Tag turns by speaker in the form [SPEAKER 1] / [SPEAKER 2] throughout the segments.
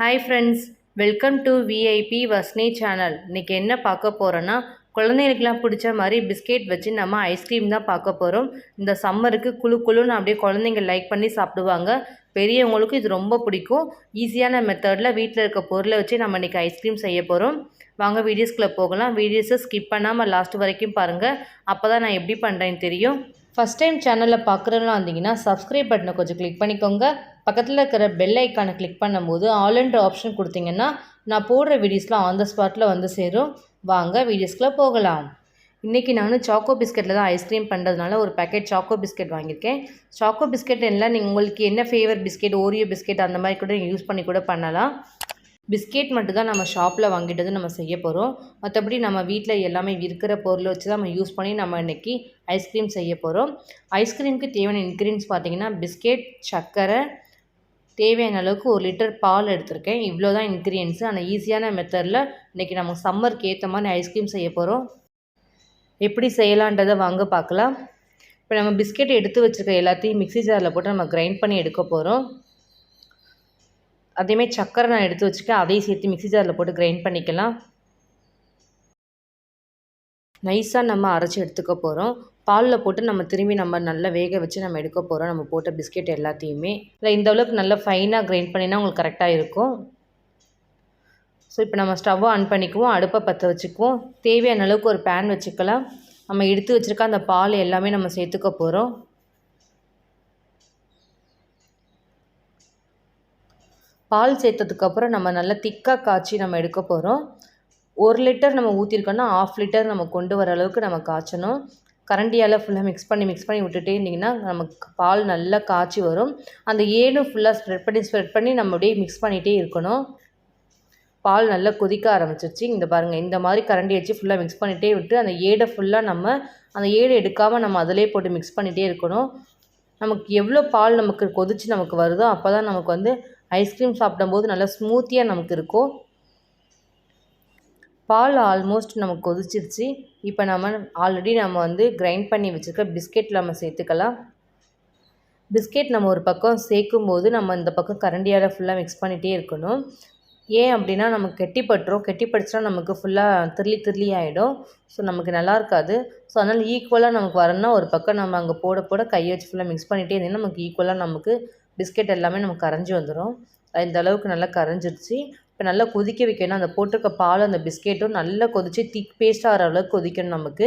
[SPEAKER 1] Hi friends, welcome to VIP வஸ்னி channel. இன்றைக்கி என்ன பார்க்க போகிறோன்னா, குழந்தைங்களுக்குலாம் பிடிச்ச மாதிரி பிஸ்கெட் வச்சு நம்ம ஐஸ்கிரீம் தான் பார்க்க போகிறோம். இந்த சம்மருக்கு குழு குழுன்னு அப்படியே குழந்தைங்க லைக் பண்ணி சாப்பிடுவாங்க. பெரியவங்களுக்கும் இது ரொம்ப பிடிக்கும். ஈஸியான மெத்தடில் வீட்டில் இருக்க பொருளை வச்சு நம்ம இன்றைக்கி ஐஸ்கிரீம் செய்ய போகிறோம். வாங்க வீடியோஸ்குள்ளே போகலாம். வீடியோஸை ஸ்கிப் பண்ணாமல் லாஸ்ட் வரைக்கும் பாருங்கள். அப்போ தான் நான் எப்படி பண்ணுறேன்னு தெரியும். ஃபஸ்ட் டைம் சேனலில் பார்க்குறவங்களா இருந்தீங்கன்னா சப்ஸ்கிரைப் பட்டனை கொஞ்சம் கிளிக் பண்ணிக்கோங்க. பக்கத்தில் இருக்கிற பெல் ஐக்கானை கிளிக் பண்ணும்போது ஆல்ன்ற ஆப்ஷன் கொடுத்தீங்கன்னா நான் போடுற வீடியோஸ்லாம் ஆன் த ஸ்பாட்டில் வந்து சேரும். வாங்க வீடியோஸ்குள்ளே போகலாம். இன்றைக்கி நான் சாக்கோ பிஸ்கெட்டில் தான் ஐஸ்கிரீம் பண்ணுறதுனால ஒரு பேக்கெட் சாக்கோ பிஸ்கெட் வாங்கியிருக்கேன். சாக்கோ பிஸ்கெட் எல்லாம் நீங்கள் உங்களுக்கு என்ன ஃபேவர் பிஸ்கெட், ஓரியோ பிஸ்கெட் அந்த மாதிரி கூட யூஸ் பண்ணி கூட பண்ணலாம். பிஸ்கெட் மட்டும் தான் நம்ம ஷாப்பில் வாங்கிட்டு நம்ம செய்ய போகிறோம். மற்றபடி நம்ம வீட்டில் எல்லாமே இருக்கிற பொருளை வச்சு தான் நம்ம யூஸ் பண்ணி நம்ம இன்றைக்கி ஐஸ்கிரீம் செய்ய போகிறோம். ஐஸ்கிரீமுக்கு தேவையான இன்க்ரீடியன்ஸ் பார்த்திங்கன்னா பிஸ்கெட், சர்க்கரை, தேவையான அளவுக்கு 1 லிட்டர் பால் எடுத்திருக்கேன். இவ்வளோ தான் இன்க்ரீடியன்ஸு. ஆனால் ஈஸியான மெத்தடில் இன்றைக்கி நம்ம சம்மருக்கு ஏற்ற மாதிரி ஐஸ்கிரீம் செய்ய போகிறோம். எப்படி செய்யலான்றதை வாங்க பார்க்கலாம். இப்போ நம்ம பிஸ்கெட் எடுத்து வச்சுருக்க எல்லாத்தையும் மிக்ஸி ஜாரில் போட்டு நம்ம கிரைண்ட் பண்ணி எடுக்க போகிறோம். அதேமாதிரி சர்க்கரை நான் எடுத்து வச்சுருக்கேன், அதையும் சேர்த்து மிக்ஸி ஜாரில் போட்டு கிரைண்ட் பண்ணிக்கலாம். நைஸாக நம்ம அரைச்சி எடுத்துக்க போகிறோம். பாலில் போட்டு நம்ம திரும்பி நம்ம நல்லா வேக வச்சு நம்ம எடுக்க போகிறோம். நம்ம போட்ட பிஸ்கெட் எல்லாத்தையுமே இல்லை இந்த அளவுக்கு நல்லா ஃபைனாக கிரைண்ட் பண்ணினா உங்களுக்கு கரெக்டாக இருக்கும். ஸோ இப்போ நம்ம ஸ்டவ்வை ஆன் பண்ணிக்குவோம், அடுப்பை பற்ற வச்சுக்குவோம். தேவையான அளவுக்கு ஒரு பேன் வச்சுக்கலாம். நம்ம எடுத்து வச்சுருக்க அந்த பால் எல்லாமே நம்ம சேர்த்துக்க போகிறோம். பால் சேர்த்ததுக்கப்புறம் நம்ம நல்லா திக்காக காய்ச்சி நம்ம எடுக்க போகிறோம். 1 லிட்டர் நம்ம ஊற்றிருக்கோன்னா 1/2 லிட்டர் நம்ம கொண்டு வர அளவுக்கு நம்ம காய்ச்சணும். கரண்டியால் ஃபுல்லாக மிக்ஸ் பண்ணி விட்டுட்டே இருந்திங்கன்னா நமக்கு பால் நல்லா காய்ச்சி வரும். அந்த ஏடும் ஃபுல்லாக ஸ்ப்ரெட் பண்ணி நம்ம அப்படியே மிக்ஸ் பண்ணிகிட்டே இருக்கணும். பால் நல்லா கொதிக்க ஆரம்பிச்சிருச்சு. இந்த பாருங்கள், இந்த மாதிரி கரண்டி வச்சு ஃபுல்லாக மிக்ஸ் பண்ணிகிட்டே விட்டு அந்த ஏடை ஃபுல்லாக நம்ம அந்த ஏடை எடுக்காமல் நம்ம அதிலே போட்டு மிக்ஸ் பண்ணிகிட்டே இருக்கணும். நமக்கு எவ்வளோ பால் நமக்கு கொதிச்சு நமக்கு வருதோ அப்போ தான் நமக்கு வந்து ஐஸ்கிரீம் சாப்பிடும்போது நல்லா ஸ்மூத்தியாக நமக்கு இருக்கும். பால் ஆல்மோஸ்ட் நமக்கு கொதிச்சிருச்சு. இப்போ நம்ம ஆல்ரெடி நம்ம வந்து கிரைண்ட் பண்ணி வச்சுருக்க பிஸ்கெட் நம்ம சேர்த்துக்கலாம். பிஸ்கெட் நம்ம ஒரு பக்கம் சேர்க்கும்போது நம்ம இந்த பக்கம் கரண்டியால் ஃபுல்லாக மிக்ஸ் பண்ணிகிட்டே இருக்கணும். ஏன் அப்படின்னா நமக்கு கெட்டிப்பட்டுச்சுன்னா நமக்கு ஃபுல்லாக திர்லி ஆகிடும். ஸோ நமக்கு நல்லா இருக்காது. ஸோ அதனால் ஈக்குவலாக நமக்கு வரணும்னா ஒரு பக்கம் நம்ம அங்கே போட கையை வச்சு ஃபுல்லாக மிக்ஸ் பண்ணிகிட்டே இருந்தீங்கன்னா நமக்கு ஈக்குவலாக நமக்கு பிஸ்கெட் எல்லாமே நமக்கு கரைஞ்சி வந்துடும். இந்த அளவுக்கு நல்லா கரைஞ்சிருச்சு. இப்போ நல்லா கொதிக்க வைக்கணும். அந்த போட்டிருக்க பால் அந்த பிஸ்கெட்டும் நல்லா கொதித்து திக் பேஸ்ட் ஆகிற அளவுக்கு கொதிக்கணும் நமக்கு.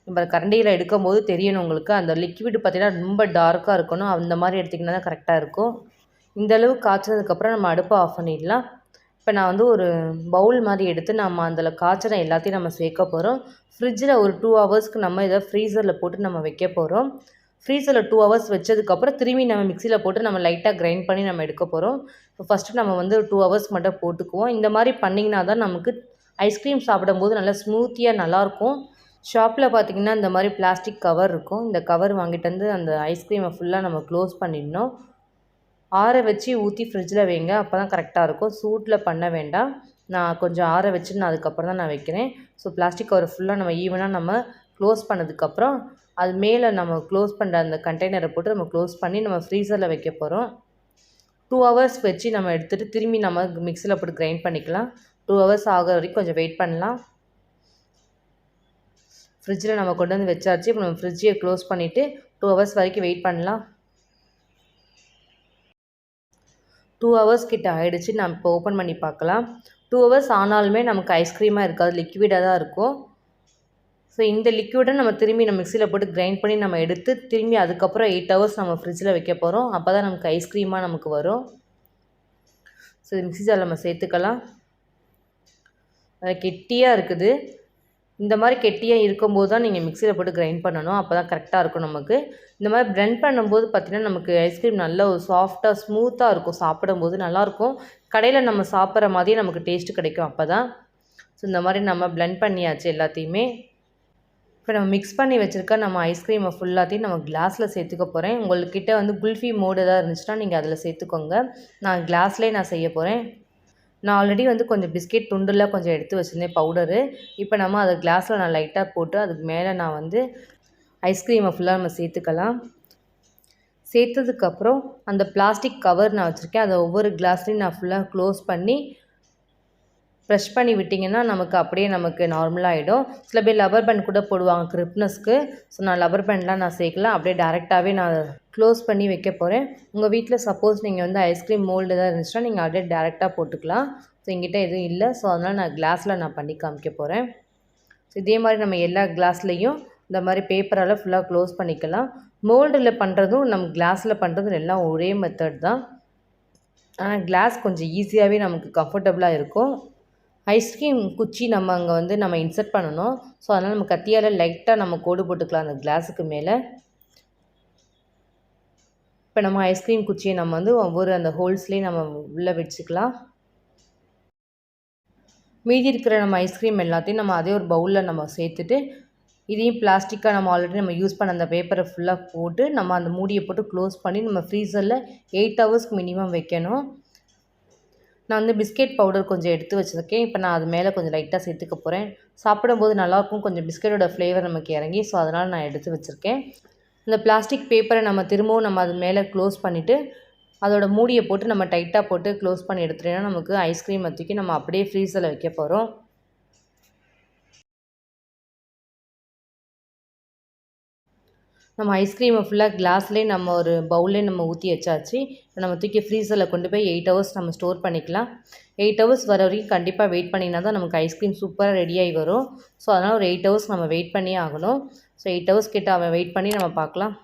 [SPEAKER 1] நம்ம கரண்டியில் எடுக்கும்போது தெரியணும் உங்களுக்கு. அந்த லிக்விட் பார்த்திங்கன்னா ரொம்ப டார்க்காக இருக்கணும். அந்த மாதிரி எடுத்திங்கன்னா தான் கரெக்டாக இருக்கும். இந்த அளவுக்கு காய்ச்சதுக்கப்புறம் நம்ம அடுப்பை ஆஃப் பண்ணிடலாம். இப்போ நான் வந்து ஒரு பவுல் மாதிரி எடுத்து நம்ம அதில் காய்ச்சின எல்லாத்தையும் நம்ம சேர்க்க போகிறோம். ஃப்ரிட்ஜில் ஒரு 2 ஹவர்ஸ்க்கு நம்ம இதை ஃப்ரீசரில் போட்டு நம்ம வைக்க போகிறோம். ஃப்ரீசரில் 2 ஹவர்ஸ் வச்சதுக்கப்புறம் திரும்பி நம்ம மிக்சியில் போட்டு நம்ம லைட்டாக கிரைண்ட் பண்ணி நம்ம எடுக்க போகிறோம். இப்போ ஃபஸ்ட்டு நம்ம வந்து 2 ஹவர்ஸ் மட்டும் போட்டுக்குவோம். இந்த மாதிரி பண்ணிங்கன்னா தான் நமக்கு ஐஸ்கிரீம் சாப்பிடும்போது நல்லா ஸ்மூத்தியாக நல்லாயிருக்கும். ஷாப்பில் பார்த்திங்கன்னா இந்த மாதிரி பிளாஸ்டிக் கவர் இருக்கும். இந்த கவர் வாங்கிட்டு வந்து அந்த ஐஸ்கிரீமை ஃபுல்லாக நம்ம க்ளோஸ் பண்ணிடணும். ஆற வச்சு ஊற்றி ஃப்ரிட்ஜில் வைங்க, அப்போ தான் கரெக்டாக இருக்கும். சூட்டில் பண்ண வேண்டாம். நான் கொஞ்சம் ஆற வச்சுட்டு நான் அதுக்கப்புறம் தான் நான் வைக்கிறேன். ஸோ பிளாஸ்டிக் கவர் ஃபுல்லாக நம்ம ஈவனாக நம்ம க்ளோஸ் பண்ணதுக்கப்புறம் அது மேலே நம்ம க்ளோஸ் பண்ணுற அந்த கண்டெய்னரை போட்டு நம்ம க்ளோஸ் பண்ணி நம்ம ஃப்ரீசரில் வைக்க போகிறோம். 2 ஹவர்ஸ் வச்சு நம்ம எடுத்துகிட்டு திரும்பி நம்ம மிக்ஸியில் போட்டு கிரைண்ட் பண்ணிக்கலாம். 2 ஹவர்ஸ் ஆகிற வரைக்கும் கொஞ்சம் வெயிட் பண்ணலாம். ஃப்ரிட்ஜில் நம்ம கொண்டு வந்து வச்சாச்சு. இப்போ நம்ம ஃப்ரிட்ஜையை க்ளோஸ் பண்ணிவிட்டு 2 ஹவர்ஸ் வரைக்கும் வெயிட் பண்ணலாம். 2 ஹவர்ஸ் கிட்ட ஆகிடுச்சு. நம்ம இப்போ ஓப்பன் பண்ணி பார்க்கலாம். 2 ஹவர்ஸ் ஆனாலுமே நமக்கு ஐஸ்கிரீமாக இருக்காது, லிக்விடாக தான் இருக்கும். ஸோ இந்த லிக்விடை நம்ம திரும்பி நம்ம மிக்ஸியில் போட்டு கிரைண்ட் பண்ணி நம்ம எடுத்து திரும்பி அதுக்கப்புறம் 8 ஹவர்ஸ் நம்ம ஃப்ரிட்ஜில் வைக்க போகிறோம். அப்போ தான் நமக்கு ஐஸ்கிரீமாக நமக்கு வரும். ஸோ மிக்ஸி ஜாரில் நம்ம சேர்த்துக்கலாம். அது கெட்டியாக இருக்குது. இந்த மாதிரி கெட்டியாக இருக்கும்போது தான் நீங்கள் மிக்ஸியில் போட்டு கிரைண்ட் பண்ணணும். அப்போ தான் கரெக்டாக இருக்கும் நமக்கு. இந்த மாதிரி பிளெண்ட் பண்ணும்போது பார்த்திங்கன்னா நமக்கு ஐஸ்கிரீம் நல்ல ஒரு சாஃப்டாக ஸ்மூத்தாக இருக்கும். சாப்பிடும்போது நல்லாயிருக்கும். கடையில் நம்ம சாப்பிட்ற மாதிரியே நமக்கு டேஸ்ட்டு கிடைக்கும் அப்போ தான். ஸோ இந்த மாதிரி நம்ம பிளெண்ட் பண்ணியாச்சு எல்லாத்தையுமே. இப்போ நம்ம மிக்ஸ் பண்ணி வச்சுருக்க நம்ம ஐஸ்கிரீமை ஃபுல்லாத்தையும் நம்ம கிளாஸில் சேர்த்துக்க போகிறேன். உங்கள்கிட்ட வந்து குல்ஃபி மோடு எதாவது இருந்துச்சுன்னா நீங்கள் அதில் சேர்த்துக்கோங்க. நான் கிளாஸ்லேயே நான் செய்ய போகிறேன். நான் ஆல்ரெடி வந்து கொஞ்சம் பிஸ்கெட் துண்டுலாம் கொஞ்சம் எடுத்து வச்சுருந்தேன் பவுடரு. இப்போ நம்ம அதை கிளாஸில் நான் லைட்டாக போட்டு அதுக்கு மேலே நான் வந்து ஐஸ்கிரீமை ஃபுல்லாக நம்ம சேர்த்துக்கலாம். சேர்த்ததுக்கப்புறம் அந்த பிளாஸ்டிக் கவர் நான் வச்சுருக்கேன், அதை ஒவ்வொரு கிளாஸ்லையும் நான் ஃபுல்லாக க்ளோஸ் பண்ணி ப்ரெஷ் பண்ணி விட்டிங்கன்னா நமக்கு அப்படியே நமக்கு நார்மலாகிடும். சில பேர் லப்பர் பேண்ட் கூட போடுவாங்க கிரிப்னஸ்க்கு. ஸோ நான் லப்பர் பேண்ட்லாம் நான் சேர்க்கல, அப்படியே டேரெக்டாகவே நான் க்ளோஸ் பண்ணி வைக்க போகிறேன். உங்கள் வீட்டில் சப்போஸ் நீங்கள் வந்து ஐஸ்கிரீம் மோல்டு எதாவது இருந்துச்சுன்னா நீங்கள் அப்படியே டேரெக்டாக போட்டுக்கலாம். ஸோ என்கிட்ட எதுவும் இல்லை, ஸோ அதனால் நான் கிளாஸில் நான் பண்ணி காமிக்க போகிறேன். ஸோ இதே மாதிரி நம்ம எல்லா கிளாஸ்லேயும் இந்த மாதிரி பேப்பரால் ஃபுல்லாக க்ளோஸ் பண்ணிக்கலாம். மோல்டில் பண்ணுறதும் நம்ம கிளாஸில் பண்ணுறதும் எல்லாம் ஒரே மெத்தட் தான். ஆனால் கிளாஸ் கொஞ்சம் ஈஸியாகவே நமக்கு கம்ஃபர்டபுளாக இருக்கும். ஐஸ்கிரீம் குச்சி நம்ம அங்கே வந்து நம்ம இன்சர்ட் பண்ணணும். ஸோ அதனால் நம்ம கத்தியால் லைட்டாக நம்ம கோடு போட்டுக்கலாம் அந்த கிளாஸுக்கு மேலே. இப்போ நம்ம ஐஸ்கிரீம் குச்சியை நம்ம வந்து ஒவ்வொரு அந்த ஹோல்ஸ்லேயும் நம்ம உள்ளே வச்சுக்கலாம். மீதி இருக்கிற நம்ம ஐஸ்கிரீம் எல்லாத்தையும் நம்ம அதே ஒரு பவுலில் நம்ம சேர்த்துட்டு, இதையும் பிளாஸ்டிக்காக நம்ம ஆல்ரெடி நம்ம யூஸ் பண்ண அந்த பேப்பரை ஃபுல்லாக போட்டு நம்ம அந்த மூடியை போட்டு க்ளோஸ் பண்ணி நம்ம ஃப்ரீசரில் 8 ஹவர்ஸ்க்கு மினிமம் வைக்கணும். நான் வந்து பிஸ்கெட் பவுடர் கொஞ்சம் எடுத்து வச்சுருக்கேன். இப்போ நான் அது மேலே கொஞ்சம் லைட்டாக சேர்த்துக்க போகிறேன். சாப்பிடும்போது நல்லாயிருக்கும், கொஞ்சம் பிஸ்கெட்டோட ஃப்ளேவர் நமக்கு இறங்கி. ஸோ அதனால் நான் எடுத்து வச்சுருக்கேன். இந்த பிளாஸ்டிக் பேப்பரை நம்ம திரும்பவும் நம்ம அது மேலே க்ளோஸ் பண்ணிவிட்டு அதோட மூடியை போட்டு நம்ம டைட்டாக போட்டு க்ளோஸ் பண்ணி எடுத்துட்டோம்னா நமக்கு ஐஸ்கிரீம் தூக்கி நம்ம அப்படியே ஃப்ரீசரில் வைக்க போகிறோம். நம்ம ஐஸ்கிரீமை ஃபுல்லாக கிளாஸ்லேயே நம்ம ஒரு பவுல்லே நம்ம ஊற்றி வச்சாச்சு. இப்போ நம்ம தூக்கி ஃப்ரீசரில் கொண்டு போய் 8 ஹவர்ஸ் நம்ம ஸ்டோர் பண்ணிக்கலாம். 8 ஹவர்ஸ் வர வரைக்கும் கண்டிப்பாக வெயிட் பண்ணிங்கன்னா தான் நமக்கு ஐஸ்கிரீம் சூப்பராக ரெடியாகி வரும். ஸோ அதனால் ஒரு 8 ஹவர்ஸ் நம்ம வெயிட் பண்ணியே ஆகணும். ஸோ 8 ஹவர்ஸ் கிட்ட அவன் வெயிட் பண்ணி நம்ம பார்க்கலாம்.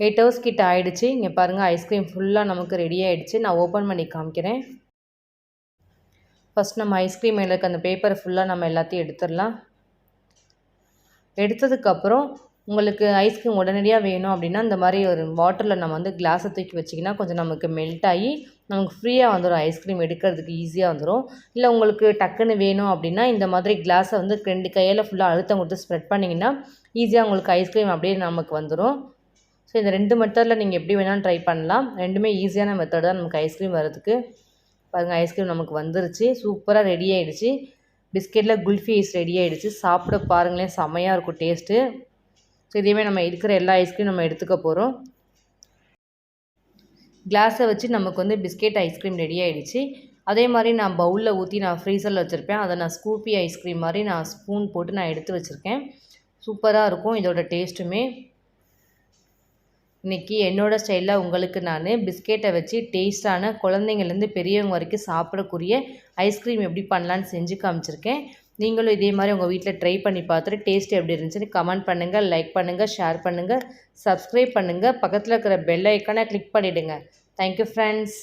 [SPEAKER 1] 8 ஹவர்ஸ் கிட்ட ஆகிடுச்சு. இங்கே பாருங்கள், ஐஸ்கிரீம் ஃபுல்லாக நமக்கு ரெடி ஆகிடுச்சு. நான் ஓப்பன் பண்ணி காமிக்கிறேன். ஃபஸ்ட் நம்ம ஐஸ்கிரீம் மேலே இருக்க அந்த பேப்பரை ஃபுல்லாக நம்ம எல்லாத்தையும் எடுத்துடலாம். எடுத்ததுக்கப்புறம் உங்களுக்கு ஐஸ்கிரீம் உடனடியாக வேணும் அப்படின்னா இந்த மாதிரி ஒரு வாட்டரில் நம்ம வந்து கிளாஸை தூக்கி வச்சிங்கன்னா கொஞ்சம் நமக்கு மெல்ட் ஆகி நமக்கு ஃப்ரீயாக வந்துடும். ஐஸ்கிரீம் எடுக்கிறதுக்கு ஈஸியாக வந்துடும். இல்லை உங்களுக்கு டக்குன்னு வேணும் அப்படின்னா இந்த மாதிரி கிளாஸை வந்து 2 கையில் ஃபுல்லாக அழுத்தம் கொடுத்து ஸ்ப்ரெட் பண்ணிங்கன்னா ஈஸியாக உங்களுக்கு ஐஸ்கிரீம் அப்படியே நமக்கு வந்துடும். ஸோ இந்த 2 மெத்தடில் நீங்கள் எப்படி வேணாலும் ட்ரை பண்ணலாம். ரெண்டுமே ஈஸியான மெத்தட் தான் நமக்கு ஐஸ்கிரீம் வரதுக்கு. பாருங்கள், ஐஸ்கிரீம் நமக்கு வந்துருச்சு, சூப்பராக ரெடி ஆகிடுச்சு. பிஸ்கெட்டில் குல்ஃபி ஐஸ் ரெடி ஆகிடுச்சு. சாப்பிட பாருங்களேன், செம்மையாக இருக்கும் டேஸ்ட்டு. ஸோ இதேமாதிரி நம்ம இருக்கிற எல்லா ஐஸ்கிரீம் நம்ம எடுத்துக்க போகிறோம். கிளாஸை வச்சு நமக்கு வந்து பிஸ்கெட் ஐஸ்கிரீம் ரெடி ஆகிடுச்சு. அதே மாதிரி நான் பவுலில் ஊற்றி நான் ஃப்ரீசரில் வச்சுருப்பேன். அதை நான் ஸ்கூப்பி ஐஸ்கிரீம் மாதிரி நான் ஸ்பூன் போட்டு நான் எடுத்து வச்சுருக்கேன். சூப்பராக இருக்கும் இதோட டேஸ்ட்டுமே. இன்றைக்கி என்னோடய ஸ்டைலில் உங்களுக்கு நான் பிஸ்கெட்டை வச்சு டேஸ்ட்டான குழந்தைங்கள்லேருந்து பெரியவங்க வரைக்கும் சாப்பிடக்கூடிய ஐஸ்கிரீம் எப்படி பண்ணலான்னு செஞ்சு காமிச்சிருக்கேன். நீங்களும் இதே மாதிரி உங்கள் வீட்டில் ட்ரை பண்ணி பார்த்துட்டு டேஸ்ட் எப்படி இருந்துச்சுன்னு கமெண்ட் பண்ணுங்கள், லைக் பண்ணுங்கள், ஷேர் பண்ணுங்கள், சப்ஸ்கிரைப் பண்ணுங்கள். பக்கத்தில் இருக்கிற பெல் ஐக்கானை கிளிக் பண்ணிவிடுங்க. Thank you friends.